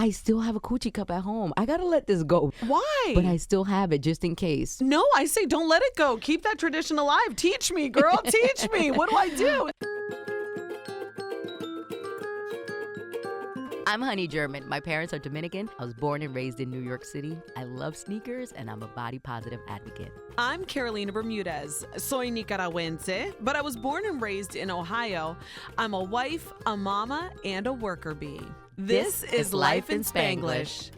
I still have a Coochie cup at home. I gotta let this go. Why? But I still have it just in case. No, I say don't let it go. Keep that tradition alive. Teach me, girl. Teach me. What do I do? I'm Honey German. My parents are Dominican. I was born and raised in New York City. I love sneakers, and I'm a body positive advocate. I'm Carolina Bermudez. Soy nicaragüense, but I was born and raised in Ohio. I'm a wife, a mama, and a worker bee. This is Life in Spanglish.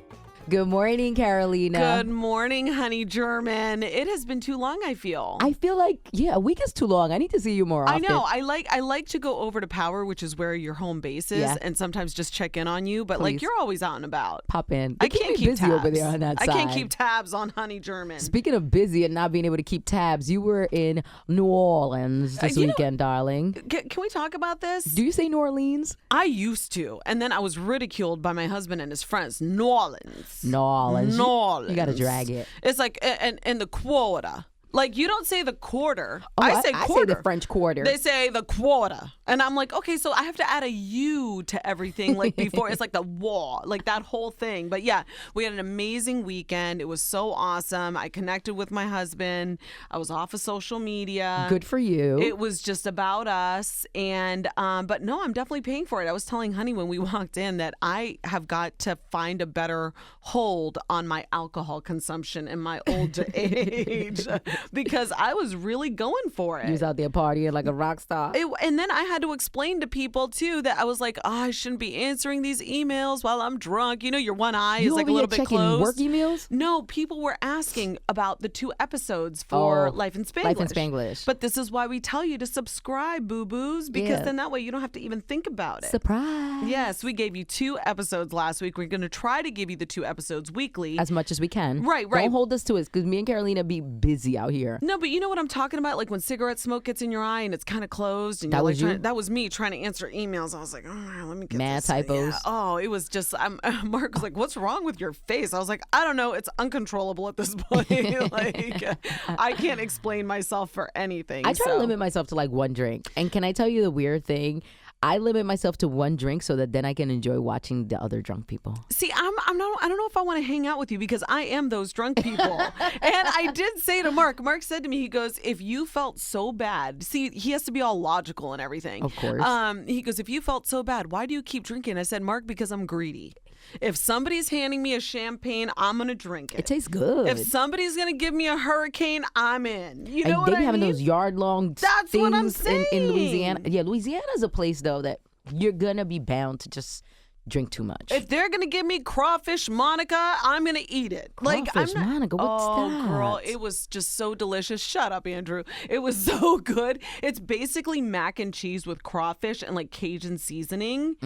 Good morning, Carolina. Good morning, Honey German. It has been too long, I feel. I feel like, a week is too long. I need to see you more often. I know. I like to go over to Power, which is where your home base is, and sometimes just check in on you. But like you're always out and about. Pop in. I can't keep busy tabs over there on that side. I can't keep tabs on Honey German. Speaking of busy and not being able to keep tabs, you were in New Orleans this weekend, darling. Can we talk about this? Do you say New Orleans? I used to, and then I was ridiculed by my husband and his friends. New Orleans. New Orleans. Orleans. You got to drag it. It's like, and the quota. Like, you don't say the quarter. Oh, I say quarter. I say the French quarter. They say the quota. And I'm like, okay, so I have to add a U to everything like before. It's like the wall, like that whole thing. But yeah, we had an amazing weekend. It was so awesome. I connected with my husband. I was off of social media. Good for you. It was just about us. And, but no, I'm definitely paying for it. I was telling Honey when we walked in that I have got to find a better hold on my alcohol consumption in my older age. Because I was really going for it. You was out there partying like a rock star. And then I had to explain to people, too, that I was like, I shouldn't be answering these emails while I'm drunk. You know, your one eye is like a little bit closed. Work emails? No, people were asking about the 2 episodes for Life in Spanglish. Life in Spanglish. But this is why we tell you to subscribe, boo-boos, because then that way you don't have to even think about it. Surprise. Yes, we gave you 2 episodes last week. We're going to try to give you the 2 episodes weekly. As much as we can. Right. Don't hold us to it, because me and Carolina be busy out here. No, but you know what I'm talking about? Like when cigarette smoke gets in your eye and it's kind of closed. And that was you? That was me trying to answer emails. I was like, let me get mad this. typos. Yeah. Oh, it was just, Mark was like, what's wrong with your face? I was like, I don't know. It's uncontrollable at this point. Like, I can't explain myself for anything. I try to limit myself to like 1 drink. And can I tell you the weird thing? I limit myself to 1 drink so that then I can enjoy watching the other drunk people. See, I don't know if I want to hang out with you because I am those drunk people. And I did say to Mark said to me, he goes, if you felt so bad, see, he has to be all logical and everything. Of course. He goes, if you felt so bad, why do you keep drinking? I said, Mark, because I'm greedy. If somebody's handing me a champagne, I'm going to drink it. It tastes good. If somebody's going to give me a hurricane, I'm in. You know what I mean? They be having those yard-long That's things what I'm saying. In Louisiana. Yeah, Louisiana's a place, though, that you're going to be bound to just drink too much. If they're going to give me crawfish Monica, I'm going to eat it. Crawfish Monica, what's that? Girl, it was just so delicious. Shut up, Andrew. It was so good. It's basically mac and cheese with crawfish and like Cajun seasoning.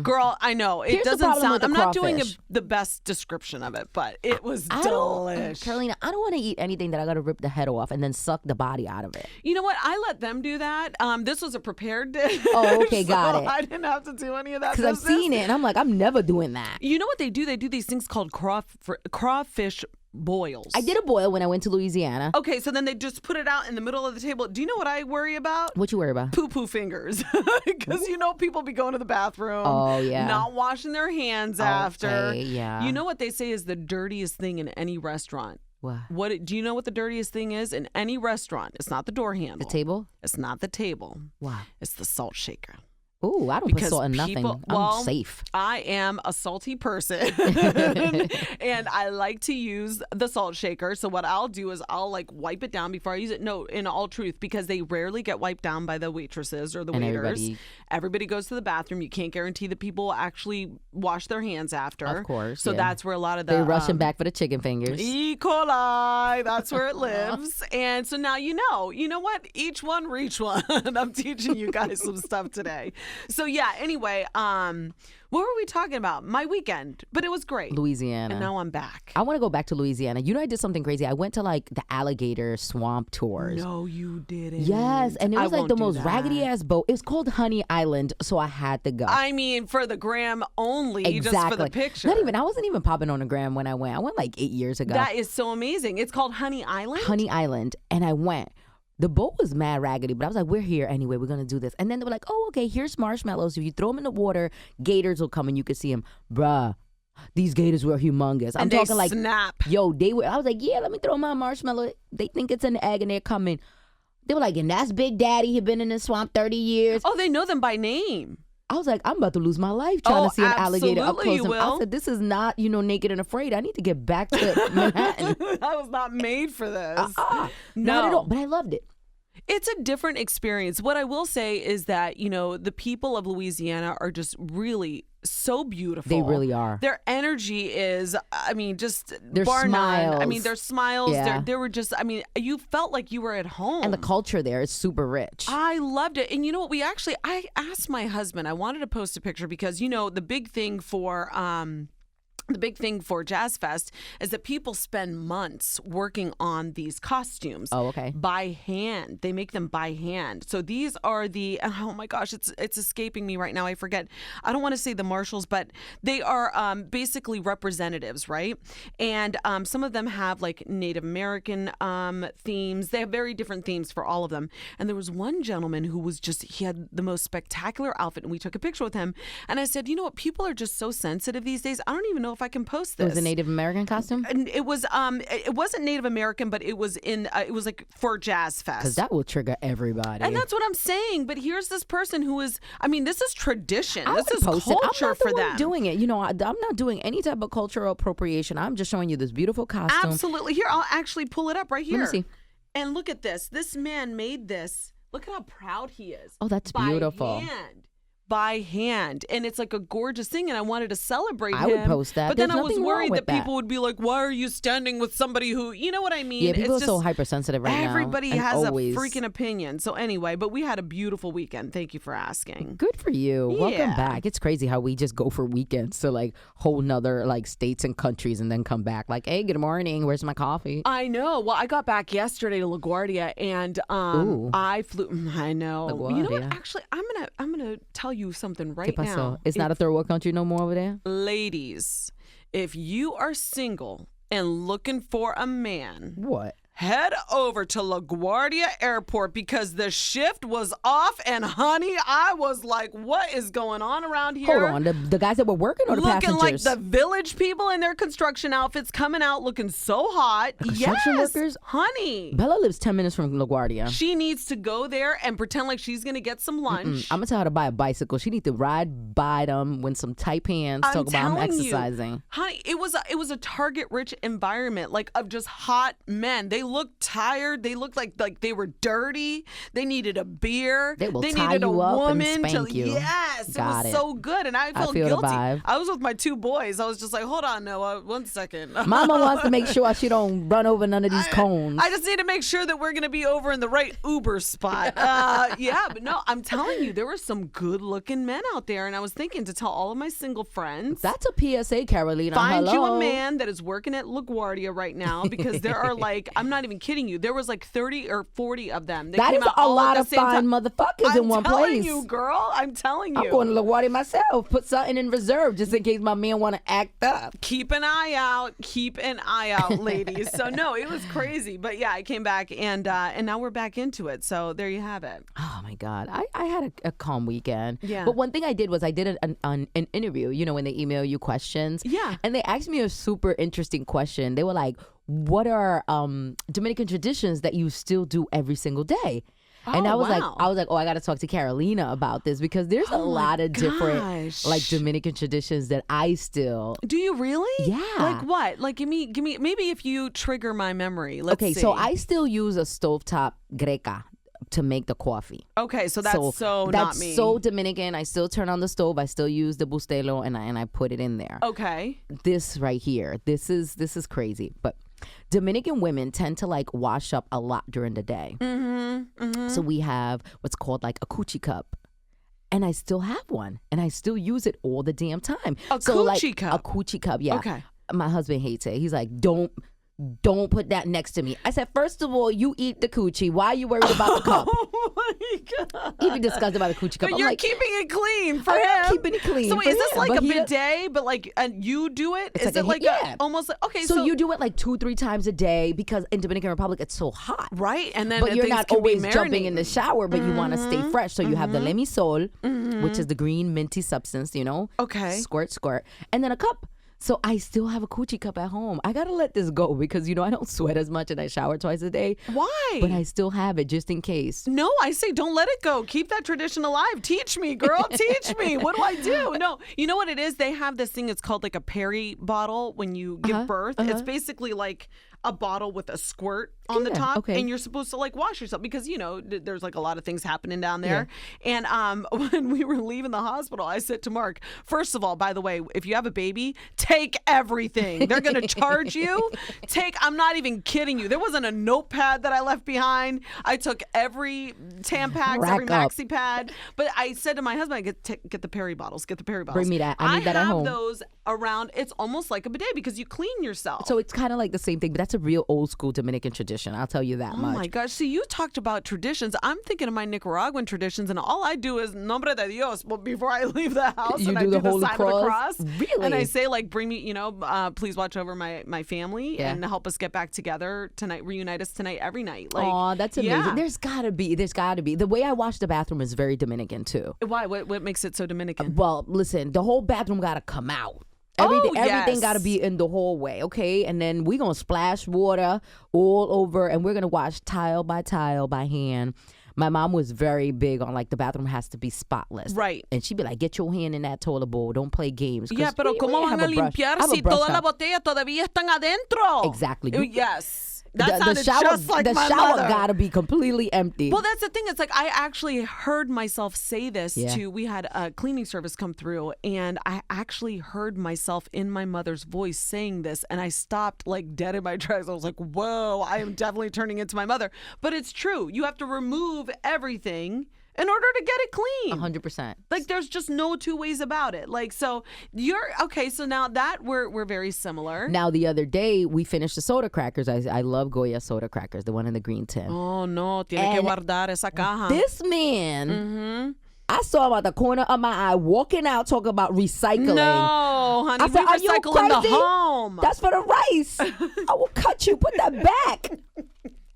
Girl, I know. It doesn't sound, I'm not doing the best description of it, but it was delicious. Carolina, I don't want to eat anything that I got to rip the head off and then suck the body out of it. You know what? I let them do that. This was a prepared dish. Oh, okay, got it. I didn't have to do any of that. Because I've seen it and I'm like, I'm never doing that. You know what they do? They do these things called crawfish boils. I did a boil when I went to Louisiana. Okay, so then they just put it out in the middle of the table. Do you know what I worry about? What you worry about? Poo-poo fingers. Because you know people be going to the bathroom. Oh, yeah. Not washing their hands after. Yeah. You know what they say is the dirtiest thing in any restaurant? What? Do you know what the dirtiest thing is in any restaurant? It's not the door handle. The table? It's not the table. Wow. It's the salt shaker. Ooh, I don't put salt in nothing. I'm safe. I am a salty person and I like to use the salt shaker. So what I'll do is I'll like wipe it down before I use it. No, in all truth, because they rarely get wiped down by the waitresses or the waiters. Everybody goes to the bathroom. You can't guarantee that people actually wash their hands after. Of course. So that's where a lot of the... They're rushing back for the chicken fingers. E. coli. That's where it lives. And so now you know. You know what? Each one reach one. I'm teaching you guys some stuff today. So yeah, anyway, what were we talking about? My weekend, but it was great. Louisiana. And now I'm back. I want to go back to Louisiana. You know, I did something crazy. I went to like the alligator swamp tours. No, you didn't. Yes, and it was like the most raggedy ass boat. It was called Honey Island, so I had to go. I mean, for the gram only, just for the picture. I wasn't even popping on the gram when I went. I went like 8 years ago. That is so amazing. It's called Honey Island? Honey Island, and I went. The boat was mad raggedy, but I was like, we're here anyway. We're going to do this. And then they were like, oh, okay, here's marshmallows. If you throw them in the water, gators will come and you can see them. Bruh, these gators were humongous. I'm And talking they like, snap. yo, they were. I was like, yeah, let me throw my marshmallow. They think it's an egg and they're coming. They were like, and that's Big Daddy. He been in the swamp 30 years. Oh, they know them by name. I was like, I'm about to lose my life trying to see an alligator up absolutely close. you I will. said, this is not, Naked and Afraid. I need to get back to Manhattan. I was not made for this. Not at all. But I loved it. It's a different experience. What I will say is that, the people of Louisiana are just really so beautiful. They really are. Their energy is, just Their bar smiles. none. Their smiles, Yeah. they were just, you felt like you were at home. And the culture there is super rich. I loved it. And you know what? I asked my husband, I wanted to post a picture because, the big thing for, Jazz Fest is that people spend months working on these costumes. Oh, okay. By hand. They make them by hand. So these are oh my gosh, it's escaping me right now. I forget. I don't want to say the marshals, but they are basically representatives, right? And some of them have like Native American themes. They have very different themes for all of them. And there was one gentleman who was he had the most spectacular outfit, and we took a picture with him. And I said, you know what? People are just so sensitive these days. I don't even know if I can post this. It was a Native American costume? And it was it wasn't Native American, but it was it was like for Jazz Fest. Because that will trigger everybody. And that's what I'm saying. But here's this person who is, this is tradition. I This would is post it. culture I'm not for the one them. doing it. I'm not doing any type of cultural appropriation. I'm just showing you this beautiful costume. Absolutely. Here, I'll actually pull it up right here. Let me see. And look at this. This man made this. Look at how proud he is. Oh, that's by beautiful. Hand. By hand, and it's like a gorgeous thing, and I wanted to celebrate I him. would post that. But then There's I was nothing wrong worried with that people would be like, "Why are you standing with somebody who?" You know what I mean? Yeah, people It's are so just- hypersensitive right now. Everybody and has always. a freaking opinion. So anyway, but we had a beautiful weekend. Thank you for asking. Good for you. Welcome Yeah. back. It's crazy how we just go for weekends to like whole nother like states and countries and then come back like, hey, good morning. Where's my coffee? I know. Well, I got back yesterday to LaGuardia, and Ooh. I flew. I know. You know what? LaGuardia. Actually, I'm gonna tell you something right ¿Qué pasó? now. It's not a third world country no more over there? Ladies, if you are single and looking for a man, What? head over to LaGuardia Airport because the shift was off, and honey, I was like, what is going on around here? Hold on. The guys that were working or the Looking like passengers? the village people in their construction outfits coming out looking so hot. construction Yes, workers? honey. Bella lives 10 minutes from LaGuardia. She needs to go there and pretend like she's going to get some lunch. I'm going to tell her to buy a bicycle. She need to ride by them with some tight pants. I'm Talk about I'm telling you, exercising. honey, it was a target-rich environment, like of just hot men. They looked tired. They looked like they were dirty. They needed a beer. They will they tie needed a you up and woman spank to. you. Yes, Got it was it. so good, and I felt feel the guilty. vibe. I was with my two boys. I was just like, hold on, Noah, 1 second. Mama wants to make sure she don't run over none of these cones. I just need to make sure that we're going to be over in the right Uber spot. Yeah, but no, I'm telling you, there were some good-looking men out there, and I was thinking to tell all of my single friends. That's a PSA, Carolina. Find you Hello. a man that is working at LaGuardia right now, because there are like, I'm not even kidding you, there was like 30 or 40 of them. They That came is out a all at lot the of same fine time. motherfuckers in one I'm telling place. you, girl. I'm telling you. I'm going to LaGuardia myself. Put something in reserve just in case my man want to act up. Keep an eye out. Keep an eye out, ladies. So no, it was crazy. But yeah, I came back and now we're back into it. So there you have it. Oh my God. I had a calm weekend. Yeah. But one thing I did was I did an interview, when they email you questions. Yeah. And they asked me a super interesting question. They were like, what are Dominican traditions that you still do every single day? And Oh, I was wow. like, I got to talk to Carolina about this because there's a lot of different gosh. like Dominican traditions that I still. Do you really? Yeah. Like what? Like give me maybe if you trigger my memory. Let's Okay, see. so I still use a stovetop greca to make the coffee. Okay, so that's so that's not me. so Dominican. I still turn on the stove. I still use the bustelo and I put it in there. Okay. This right here, this is crazy. But Dominican women tend to like wash up a lot during the day. So we have what's called like a Coochie cup. And I still have one. And I still use it all the damn time. A like, Coochie cup? A Coochie cup, yeah. Okay. My husband hates it. He's like, don't put that next to me. I said, first of all, you eat the coochie. Why are you worried about the cup? Oh my God. He'd be disgusted about the coochie cup. But I'm you're like, keeping it clean for I'm him. not keeping it clean So wait, for is this him, like but a he bidet? But like, and you do it? It's Is like it like yeah. almost like, okay? so you do it like 2-3 times a day because in Dominican Republic it's so hot. right, and then But you're things not can be always jumping in the marinating. shower, but you want to stay fresh. So you have the lemisol, which is the green minty substance, Okay. Squirt. And then a cup. So I still have a coochie cup at home. I gotta let this go because I don't sweat as much and I shower twice a day. Why? But I still have it just in case. No, I say don't let it go. Keep that tradition alive. Teach me, girl. Teach me. What do I do? No, you know what it is? They have this thing. It's called like a peri bottle when you give birth. It's basically like a bottle with a squirt on the top, and you're supposed to like wash yourself because there's like a lot of things happening down there. And when we were leaving the hospital, I said to Mark, first of all, by the way, if you have a baby, take everything. They're gonna charge you. I'm not even kidding you. There wasn't a notepad that I left behind. I took every Tampax, every maxi pad. But I said to my husband, get the peri bottles. Get the peri bottles. Bring me that. I need that at home. I have those around. It's almost like a bidet because you clean yourself. So it's kind of like the same thing, but that's a real old school Dominican tradition. I'll tell you that much. Oh my gosh. See, you talked about traditions. I'm thinking of my Nicaraguan traditions, and all I do is Nombre de Dios before I leave the house. You and do I the do the Holy sign Cross? of the cross. Really? And I say, like, bring me, please watch over my family and help us get back together tonight, reunite us tonight every night. Like, oh, that's amazing. Yeah. There's gotta be. The way I wash the bathroom is very Dominican too. Why? What makes it so Dominican? Well, listen, the whole bathroom gotta come out. Everything yes. got to be in the hallway, okay? And then we're going to splash water all over, and we're going to wash tile by hand. My mom was very big on, like, the bathroom has to be spotless. Right. And she'd be like, get your hand in that toilet bowl. Don't play games. Yeah, pero ¿cómo van a limpiar si todas las botellas todavía están adentro? Exactly. Yes. That sounded just like the my shower mother. gotta be completely empty. Well, that's the thing. It's like I actually heard myself say this to. We had a cleaning service come through, and I actually heard myself in my mother's voice saying this, and I stopped like dead in my tracks. I was like, "Whoa, I am definitely turning into my mother." But it's true. You have to remove everything in order to get it clean. 100%. Like there's just no two ways about it. Like so you're okay, so now that we're very similar. Now the other day we finished the soda crackers. I love Goya soda crackers, the one in the green tin. Oh no, tiene que guardar esa caja. This man I saw him at the corner of my eye walking out talking about recycling. No, honey, I said, we recycle in the home. That's for the rice. I will cut you. Put that back.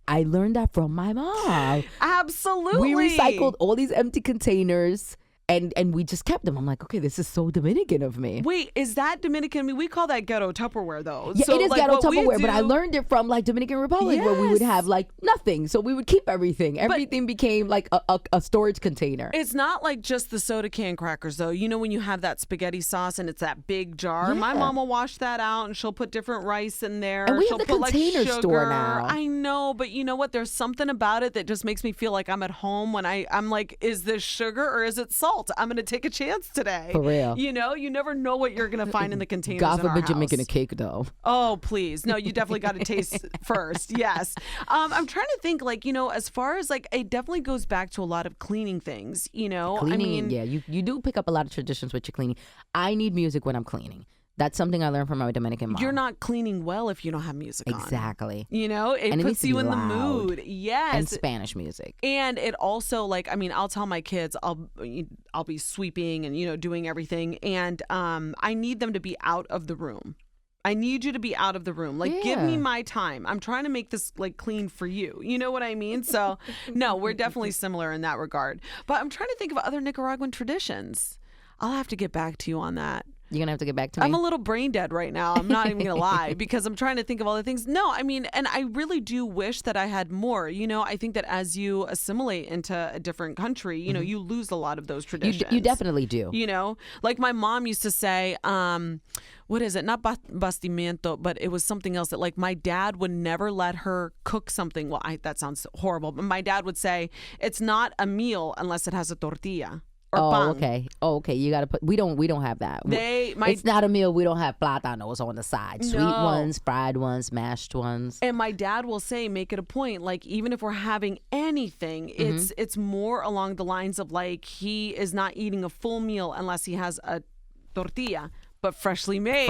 I learned that from my mom. Absolutely. We recycled all these empty containers and we just kept them. I'm like, okay, this is so Dominican of me. Wait, is that Dominican? I mean, we call that ghetto Tupperware, though. Yeah, so, it is like, ghetto Tupperware, but I learned it from like Dominican Republic where we would have like nothing. So we would keep everything. Everything became like a storage container. It's not like just the soda can crackers, though. You know when you have that spaghetti sauce and it's that big jar? Yeah. My mom will wash that out and she'll put different rice in there. And we she'll have the put, container like, store sugar. now. I know, but you know what? There's something about it that just makes me feel like I'm at home when I'm like, is this sugar or is it salt? I'm going to take a chance today. For real. You know, you never know what you're going to find in the containers. God in our forbid you're house. making a cake though. Oh, please. No, you definitely got to taste first. Yes. I'm trying to think like, as far as like, it definitely goes back to a lot of cleaning things, Cleaning, I mean. yeah, you do pick up a lot of traditions with your cleaning. I need music when I'm cleaning. That's something I learned from my Dominican mom. You're not cleaning well if you don't have music on. Exactly. It puts you in the mood. Yes. And Spanish music. And it also I'll tell my kids I'll be sweeping and doing everything and I need them to be out of the room. I need you to be out of the room. Like, give me my time. I'm trying to make this like clean for you. You know what I mean? So no, we're definitely similar in that regard. But I'm trying to think of other Nicaraguan traditions. I'll have to get back to you on that. You're going to have to get back to me. I'm a little brain dead right now. I'm not even going to lie because I'm trying to think of all the things. No, I mean, and I really do wish that I had more. I think that as you assimilate into a different country, you lose a lot of those traditions. You definitely do. Like my mom used to say, what is it? Not bastimiento, but it was something else that like my dad would never let her cook something. Well, that sounds horrible, but my dad would say, it's not a meal unless it has a tortilla. Okay. You gotta put. We don't have that. It's not a meal. We don't have platanos on the side. Sweet ones, fried ones, mashed ones. And my dad will say, make it a point. Like even if we're having anything, it's more along the lines of like he is not eating a full meal unless he has a tortilla. But freshly made.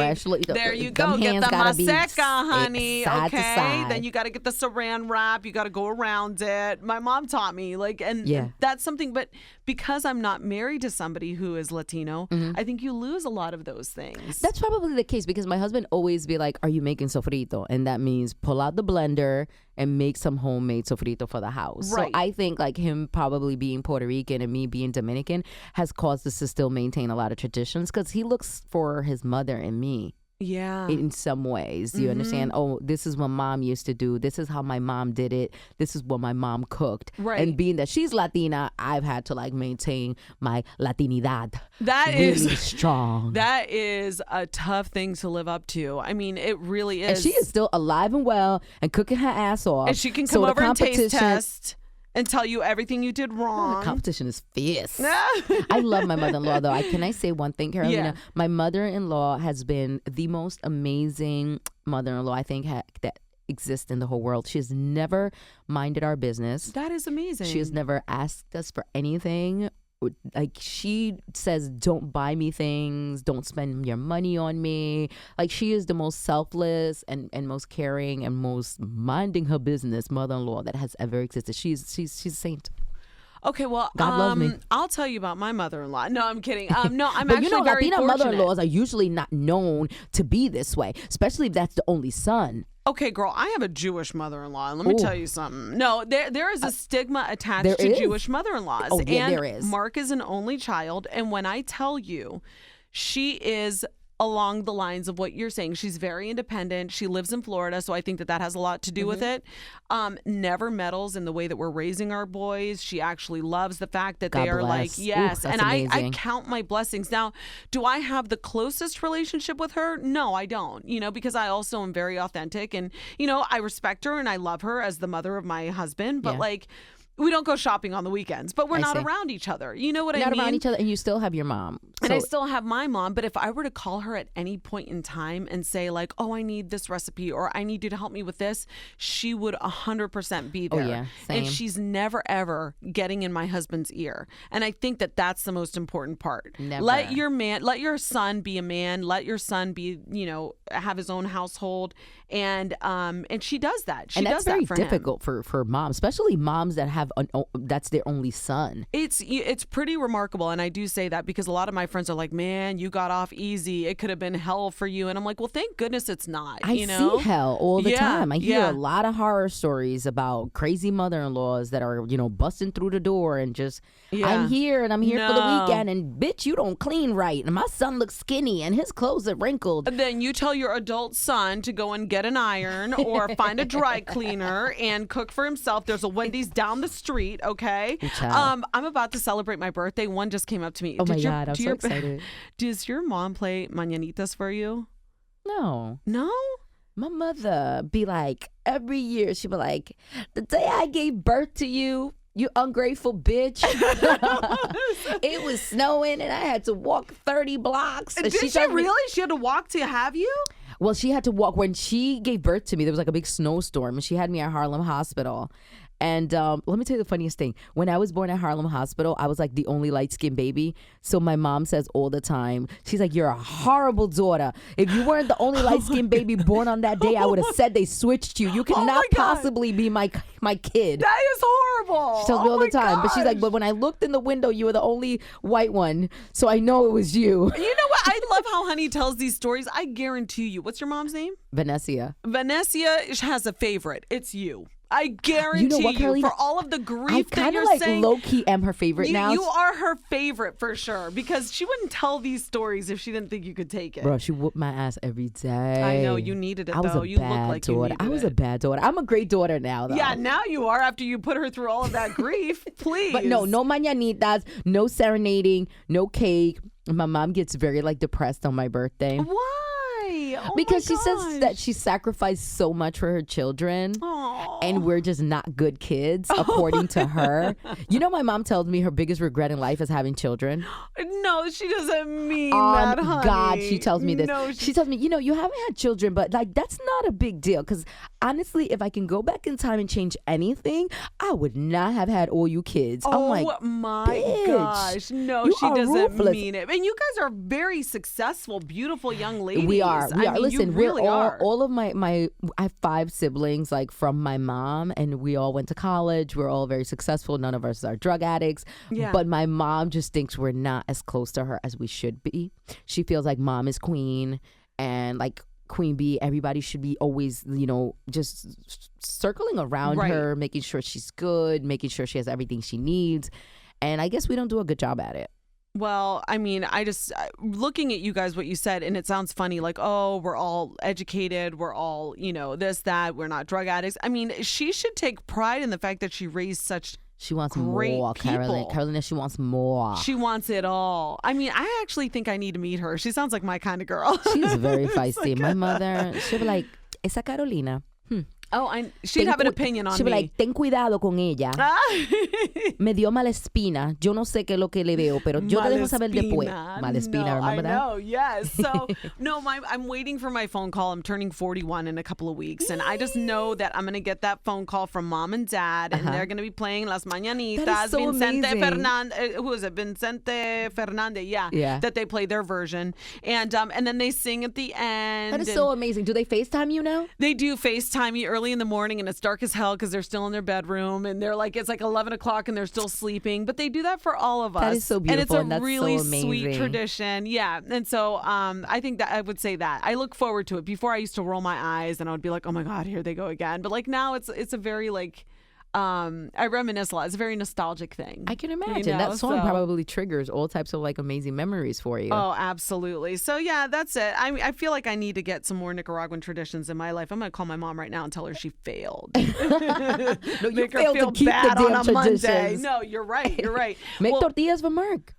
There you go. Get the maseca, honey. Side to okay. side. Then you got to get the saran wrap. You got to go around it. My mom taught me. And that's something. But because I'm not married to somebody who is Latino, I think you lose a lot of those things. That's probably the case because my husband always be like, "Are you making sofrito?" And that means pull out the blender and make some homemade sofrito for the house. Right. So I think like him probably being Puerto Rican and me being Dominican has caused us to still maintain a lot of traditions because he looks for his mother and me Yeah. in some ways. You understand? Oh, this is what mom used to do. This is how my mom did it. This is what my mom cooked. Right. And being that she's Latina, I've had to like maintain my Latinidad. That really is strong. That is a tough thing to live up to. I mean, it really is. And she is still alive and well and cooking her ass off. And she can come over and taste test and tell you everything you did wrong. The competition is fierce. I love my mother-in-law, though. Can I say one thing, Carolina? Yeah. My mother-in-law has been the most amazing mother-in-law I think that exists in the whole world. She has never minded our business. That is amazing. She has never asked us for anything. Like, she says, don't buy me things, don't spend your money on me. Like, she is the most selfless and most caring and most minding her business mother-in-law that has ever existed. She's a saint. Okay, well, God loves me. I'll tell you about my mother-in-law. No, I'm kidding. No, I'm but actually very Latina fortunate. Mother-in-laws are usually not known to be this way, especially if that's the only son. Okay, girl, I have a Jewish mother-in-law, and let me tell you something. No, there is a stigma attached to Jewish mother-in-laws. Oh, yeah, and there is. Mark is an only child, and when I tell you, she is along the lines of what you're saying. She's very independent. She lives in Florida, so I think that has a lot to do with it. Never meddles in the way that we're raising our boys. She actually loves the fact that they are like, yes. Ooh, and I count my blessings. Now, do I have the closest relationship with her? No, I don't, because I also am very authentic and, I respect her and I love her as the mother of my husband, but we don't go shopping on the weekends, but we're not around each other. You know what I mean? Not around each other, and you still have your mom. And I still have my mom, but if I were to call her at any point in time and say like, oh, I need this recipe or I need you to help me with this, she would 100% be there. Oh, yeah, same. And she's never, ever getting in my husband's ear. And I think that that's the most important part. Never. Let your son be a man. Let your son be, have his own household. And she does that. She and does that's very that for difficult for moms, especially moms that have that's their only son. It's pretty remarkable, and I do say that because a lot of my friends are like, "Man, you got off easy. It could have been hell for you." And I'm like, "Well, thank goodness it's not." I see hell all the time. I hear yeah. a lot of horror stories about crazy mother-in-laws that are busting through the door and just I'm here and I'm here for the weekend, and bitch, you don't clean right, and my son looks skinny and his clothes are wrinkled. And then you tell your adult son to go and get an iron or find a dry cleaner and cook for himself. There's a Wendy's down the street, okay? I'm about to celebrate my birthday. One just came up to me. Oh my God, I'm so excited. Does your mom play mañanitas for you? No. No? My mother be like, every year she'd be like, the day I gave birth to you, you ungrateful bitch. It was snowing and I had to walk 30 blocks. Did she really? She had to walk to have you? Well, she had to walk. When she gave birth to me, there was like a big snowstorm and she had me at Harlem Hospital. And let me tell you the funniest thing. When I was born at Harlem Hospital, I was like the only light-skinned baby. So my mom says all the time, she's like, you're a horrible daughter. If you weren't the only light-skinned baby born on that day, I would have said they switched you. You cannot possibly be my kid. That is horrible. She tells me all the time. But she's like, but when I looked in the window, you were the only white one. So I know it was you. You know what? I love how Honey tells these stories. I guarantee you. What's your mom's name? Vanessa. Vanessa has a favorite. It's you. I guarantee you, for all of the grief that you're saying. I kind of like low-key am her favorite now. You are her favorite for sure, because she wouldn't tell these stories if she didn't think you could take it. Bro, she whooped my ass every day. I know, you needed it though. You look like you needed it. I was a bad daughter. I'm a great daughter now though. Yeah, now you are after you put her through all of that grief. Please. But no mañanitas, no serenading, no cake. My mom gets very depressed on my birthday. Why? Oh because she says that she sacrificed so much for her children. Aww. And we're just not good kids according to her. My mom tells me her biggest regret in life is having children. No, she doesn't mean that, honey. God, she tells me this. No, she tells me, you haven't had children, but that's not a big deal. Because honestly, if I can go back in time and change anything, I would not have had all you kids. Oh I'm like, my gosh. No, she doesn't mean it. And you guys are very successful, beautiful young ladies. We are. Listen, we're really all of my I have 5 siblings from my mom, and we all went to college. We're all very successful. None of us are drug addicts. Yeah. But my mom just thinks we're not as close to her as we should be. She feels like mom is queen, and queen bee, everybody should be always, just circling around her, making sure she's good, making sure she has everything she needs. And I guess we don't do a good job at it. Well, I mean, looking at you guys, what you said, and it sounds funny, like, oh, we're all educated, we're all, this, that, we're not drug addicts. I mean, she should take pride in the fact that she raised such She wants great more, people. Carolina, she wants more. She wants it all. I mean, I actually think I need to meet her. She sounds like my kind of girl. She's very feisty. My mother, she'll be like, esa Carolina. Oh, she'd have an opinion on she'd me. She'd be like, ten cuidado con ella. Me dio mala espina. Yo no sé qué es lo que le veo, pero yo te dejo saber después. Mala espina, remember that? I know, yes. So, no, I'm waiting for my phone call. I'm turning 41 in a couple of weeks, and I just know that I'm going to get that phone call from mom and dad, and they're going to be playing Las Mañanitas. That is so Vicente amazing. Fernandez, who is it? Vicente Fernandez, yeah. That they play their version. And then they sing at the end. That is so amazing. Do they FaceTime you now? They do FaceTime me early in the morning, and it's dark as hell because they're still in their bedroom, and they're like, it's like 11 o'clock and they're still sleeping, but they do that for all of us. That is so beautiful, and it's a really so sweet tradition. Yeah. And so I think that I would say that I look forward to it. Before, I used to roll my eyes and I would be like, oh my God, here they go again. But like now it's a very like I reminisce a lot. It's a very nostalgic thing. I can imagine. That song probably triggers all types of like amazing memories for you. Oh, absolutely. So yeah, that's it. I feel like I need to get some more Nicaraguan traditions in my life. I'm going to call my mom right now and tell her she failed. No, Make her failed feel to keep bad the on damn a Monday. traditions. No, you're right. You're right. Make tortillas for Mark.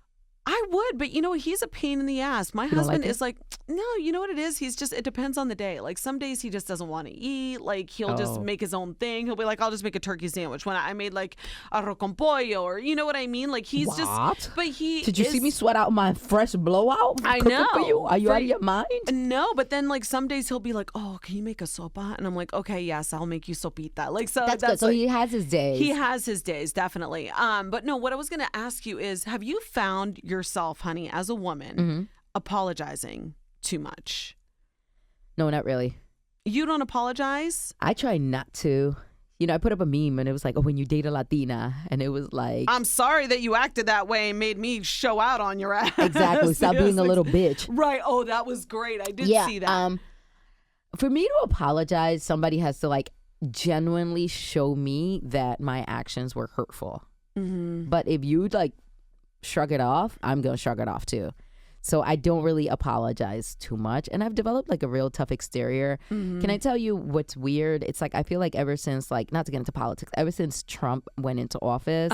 I would, but he's a pain in the ass. My husband is like, no, you know what it is? It depends on the day. Like some days he just doesn't want to eat. Like he'll just make his own thing. He'll be like, I'll just make a turkey sandwich. When I made like arroz con pollo, or you know what I mean? Like he's just, but he Did you see me sweat out my fresh blowout? I know. For you? Are you out of your mind? No, but then like some days he'll be like, oh, can you make a sopa? And I'm like, okay, yes, I'll make you sopita. Like, so that's good. So he has his days. He has his days, definitely. But no, what I was going to ask you is, have you found yourself, honey, as a woman, apologizing too much? No, not really. You don't apologize? I try not to. I put up a meme and it was like, oh, when you date a Latina, and it was like, I'm sorry that you acted that way and made me show out on your ass. Exactly. Stop being a little bitch. Right. Oh, that was great. I did see that. For me to apologize, somebody has to like genuinely show me that my actions were hurtful. But if you like shrug it off, I'm gonna shrug it off too. So I don't really apologize too much, and I've developed like a real tough exterior. Can I tell you what's weird? It's like I feel like ever since, like, not to get into politics, ever since Trump went into office,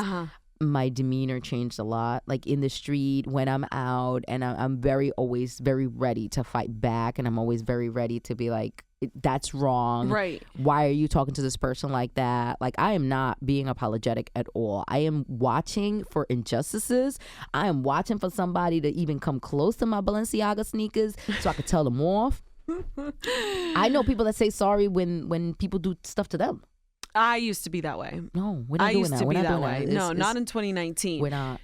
my demeanor changed a lot. Like in the street, when I'm out, and I'm always very ready to fight back, and I'm always very ready to be like, that's wrong. Right. Why are you talking to this person like that? Like, I am not being apologetic at all. I am watching for injustices. I am watching for somebody to even come close to my Balenciaga sneakers so I could tell them off. I know people that say sorry when people do stuff to them. I used to be that way. No, we're not doing that. I used to be that way. No, It's not in 2019. We're not.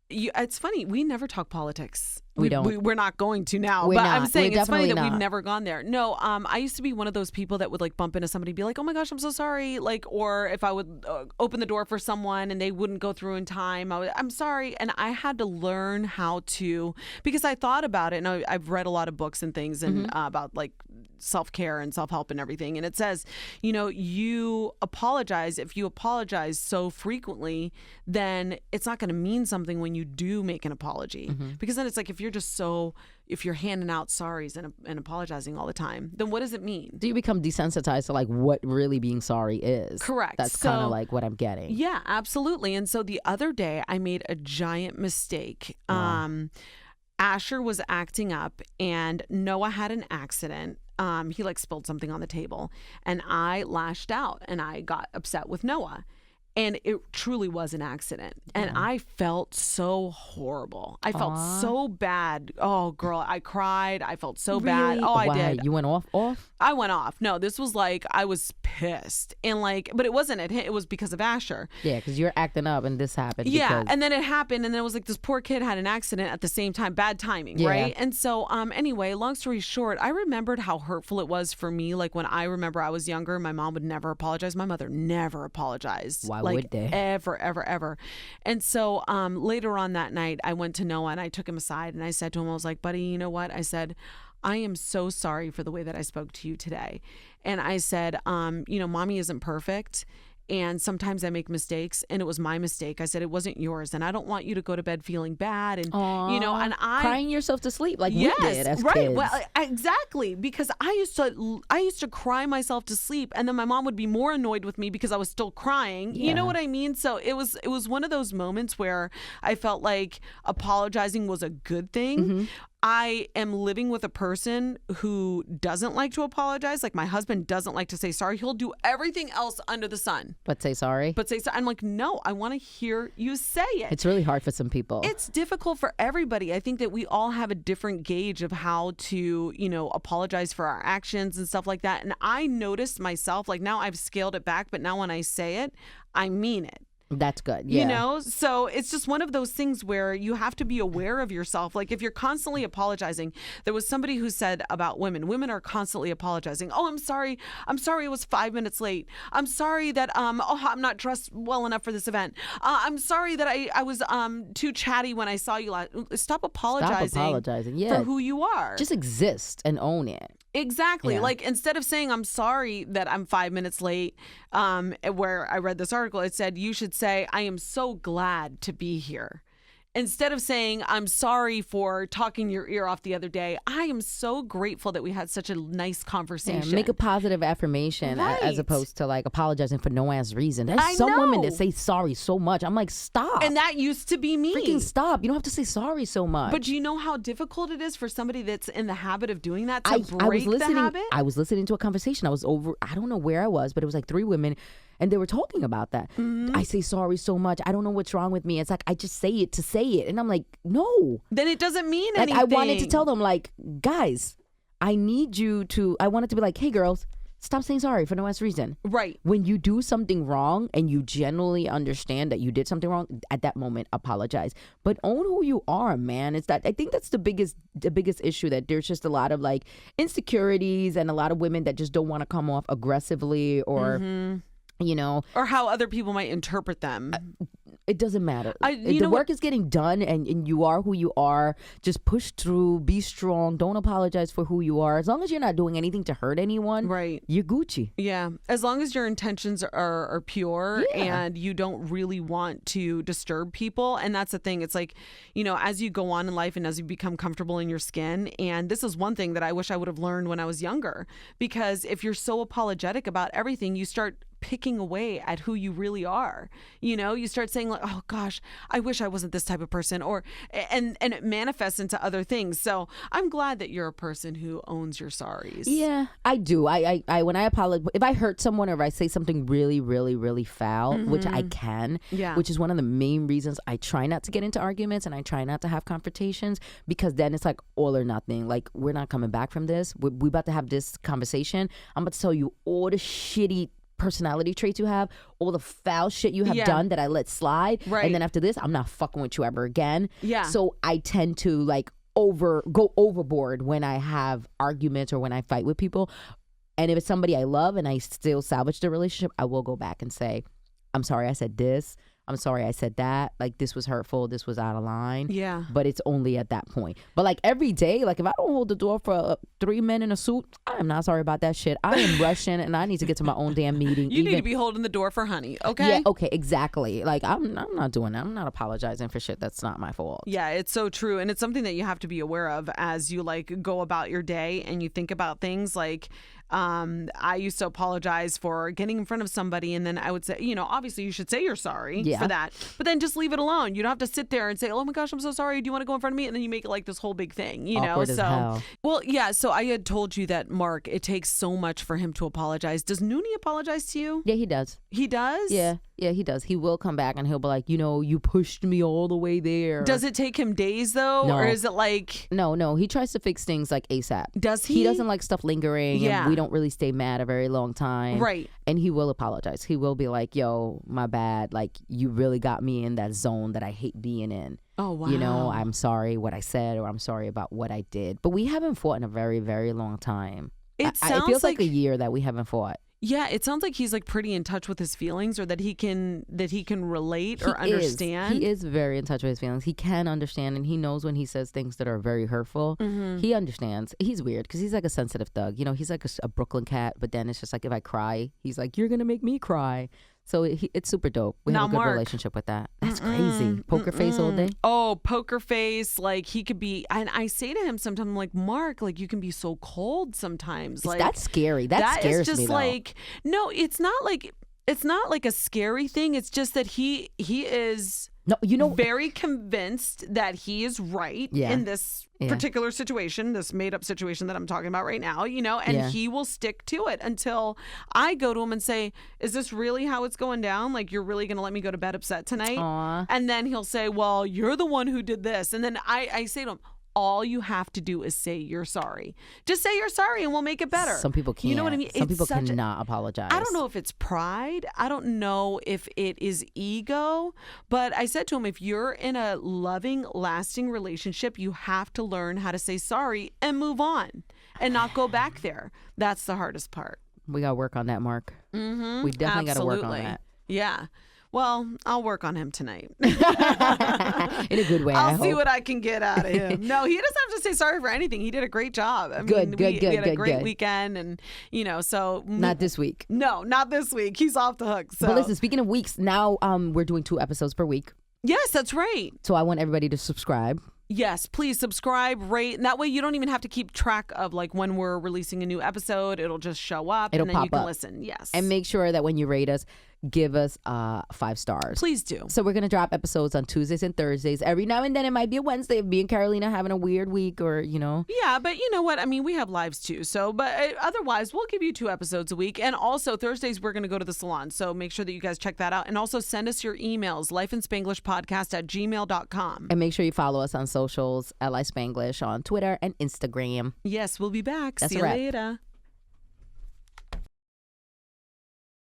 It's funny. We never talk politics. We don't. We're not going to now. We're but not. I'm saying We're it's funny that definitely we've not. never gone there. No, I used to be one of those people that would like bump into somebody and be like, oh my gosh, I'm so sorry. Like, or if I would open the door for someone and they wouldn't go through in time, I'm sorry. And I had to learn how to, because I thought about it, and I've read a lot of books and things and about like self-care and self-help and everything. And it says, you apologize. If you apologize so frequently, then it's not going to mean something when you do make an apology. Because then it's like, if you're handing out sorries and apologizing all the time, then what does it mean? Do you become desensitized to like what really being sorry is? Correct. That's kind of like what I'm getting. Yeah, absolutely. And so the other day I made a giant mistake. Asher was acting up and Noah had an accident. He like spilled something on the table and I lashed out and I got upset with Noah. And it truly was an accident. And I felt so horrible. I felt so bad. Oh, girl, I cried. I felt so bad. Oh, I did. You went off? I went off. No, this was like, I was pissed. And like, but it wasn't, it was because of Asher. Yeah, because you're acting up and this happened. Yeah, and then it happened. And then it was like this poor kid had an accident at the same time. Bad timing, right? And so anyway, long story short, I remembered how hurtful it was for me. Like when I remember I was younger, my mom would never apologize. My mother never apologized. Why like, would they? Ever. And so later on that night, I went to Noah and I took him aside and I said to him, I was like, buddy, you know what? I said, I am so sorry for the way that I spoke to you today. And I said, mommy isn't perfect. and sometimes I make mistakes, and it was my mistake. I said it wasn't yours, and I don't want you to go to bed feeling bad, and Aww, and I crying yourself to sleep like yes, we did as right. kids. Well, exactly, because I used to cry myself to sleep, and then my mom would be more annoyed with me because I was still crying. You know what I mean? So it was one of those moments where I felt like apologizing was a good thing. Mm-hmm. I am living with a person who doesn't like to apologize. Like my husband doesn't like to say sorry. He'll do everything else under the sun. But say sorry. But say sorry. I'm like, no, I want to hear you say it. It's really hard for some people. It's difficult for everybody. I think that we all have a different gauge of how to, apologize for our actions and stuff like that. And I noticed myself, like now I've scaled it back, but now when I say it, I mean it. That's good. Yeah. So it's just one of those things where you have to be aware of yourself. Like if you're constantly apologizing, there was somebody who said about women are constantly apologizing. Oh, I'm sorry it was 5 minutes late. I'm sorry that I'm not dressed well enough for this event. I'm sorry that I was too chatty when I saw you last. Stop apologizing. Yeah. For who you are. Just exist and own it. Exactly. Yeah. Like instead of saying I'm sorry that I'm 5 minutes late, where I read this article, it said you should say I am so glad to be here. Instead of saying I'm sorry for talking your ear off the other day, I am so grateful that we had such a nice conversation. Yeah, make a positive affirmation Right. as opposed to like apologizing for no ass reason. There's some women that say sorry so much. I'm like, stop. And that used to be me. Freaking stop. You don't have to say sorry so much. But do you know how difficult it is for somebody that's in the habit of doing that to I break was the habit? I was listening to a conversation. I don't know where I was, but it was like 3 women and they were talking about that. Mm-hmm. I say sorry so much. I don't know what's wrong with me. It's like, I just say it to say it. And I'm like, no. Then it doesn't mean Like, anything. I wanted to tell them, like, guys, I wanted to be like, hey, girls, stop saying sorry for no ass reason. Right. When you do something wrong and you genuinely understand that you did something wrong, at that moment, apologize. But own who you are, man. It's that I think that's the biggest issue, that there's just a lot of like insecurities and a lot of women that just don't want to come off aggressively or, or how other people might interpret them. It doesn't matter. You the know work is getting done and you are who you are. Just push through, be strong. Don't apologize for who you are. As long as you're not doing anything to hurt anyone, Right. you're Gucci. Yeah. As long as your intentions are pure Yeah. and you don't really want to disturb people. And that's the thing. It's like, as you go on in life and as you become comfortable in your skin. And this is one thing that I wish I would have learned when I was younger, because if you're so apologetic about everything, you start picking away at who you really are. You start saying like, oh gosh, I wish I wasn't this type of person, and it manifests into other things. So I'm glad that you're a person who owns your sorries. Yeah, I do. I when I apologize, if I hurt someone or if I say something really, really, really foul, which I can, which is one of the main reasons I try not to get into arguments and I try not to have confrontations, because then it's like all or nothing. Like, we're not coming back from this. We about to have this conversation. I'm about to tell you all the shitty personality traits you have, all the foul shit you have done that I let slide, Right. and then after this I'm not fucking with you ever again. Yeah. So I tend to like go overboard when I have arguments or when I fight with people. And if it's somebody I love and I still salvage the relationship, I will go back and say, I'm sorry I said this, I'm sorry I said that, like this was hurtful, this was out of line. Yeah. But it's only at that point. But like every day, like if I don't hold the door for 3 men in a suit, I am not sorry about that shit. I am rushing and I need to get to my own damn meeting. You need to be holding the door for honey, okay? Yeah, okay, exactly. Like I'm not doing that. I'm not apologizing for shit that's not my fault. Yeah, it's so true. And it's something that you have to be aware of as you like go about your day and you think about things like, I used to apologize for getting in front of somebody, and then I would say, obviously you should say you're sorry for that, but then just leave it alone. You don't have to sit there and say, oh my gosh, I'm so sorry, do you want to go in front of me? And then you make it like this whole big thing, Awkward as hell. Well, yeah, so I had told you that Mark, it takes so much for him to apologize. Does Noonie apologize to you? Yeah, he does. He does? Yeah, he does. He will come back and he'll be like, you pushed me all the way there. Does it take him days though? No. Or is it like... No, he tries to fix things like ASAP. Does he? He doesn't like stuff lingering, and we don't really stay mad a very long time. Right. And he will apologize. He will be like, yo, my bad. Like, you really got me in that zone that I hate being in. Oh, wow. I'm sorry what I said, or I'm sorry about what I did. But we haven't fought in a very, very long time. It feels like a year that we haven't fought. Yeah, it sounds like he's like pretty in touch with his feelings, or that he can relate or understand. He is very in touch with his feelings. He can understand, and he knows when he says things that are very hurtful. Mm-hmm. He understands. He's weird because he's like a sensitive thug. He's like a Brooklyn cat, but then it's just like if I cry, he's like, you're going to make me cry. So it's super dope. We have a good relationship with that. That's crazy. Poker face all day. Oh, poker face. Like he could be, and I say to him sometimes, I'm like, Mark, like you can be so cold sometimes. Like that's scary. That scares is just me, like, no, it's not like a scary thing. It's just that he is very convinced that he is right in this particular situation, this made up situation that I'm talking about right now, and he will stick to it until I go to him and say, is this really how it's going down? Like, you're really going to let me go to bed upset tonight? Aww. And then he'll say, well, you're the one who did this. And then I say to him, all you have to do is say you're sorry. Just say you're sorry and we'll make it better. Some people can't. You know what I mean? Some people cannot apologize. I don't know if it's pride. I don't know if it is ego. But I said to him, if you're in a loving, lasting relationship, you have to learn how to say sorry and move on and not go back there. That's the hardest part. We got to work on that, Mark. Mm-hmm. We definitely got to work on that. Yeah. Well, I'll work on him tonight. In a good way. I'll see what I can get out of him. No, he doesn't have to say sorry for anything. He did a great job. I mean, we had a great weekend, and so not this week. No, not this week. He's off the hook. So. But listen, speaking of weeks, now we're doing 2 episodes per week. Yes, that's right. So I want everybody to subscribe. Yes, please subscribe, rate, and that way you don't even have to keep track of like when we're releasing a new episode. It'll just show up, and then you can listen. Yes, and make sure that when you rate us, give us 5 stars. Please do. So we're gonna drop episodes on Tuesdays and Thursdays. Every now and then it might be a Wednesday if me and Carolina having a weird week, or Yeah, but you know what? I mean, we have lives too. So, but otherwise, we'll give you 2 episodes a week. And also Thursdays we're gonna go to the salon. So make sure that you guys check that out, and also send us your emails, lifeinspanglishpodcast@gmail.com. And make sure you follow us on socials, LI Spanglish on Twitter and Instagram. Yes, we'll be back. That's See you later.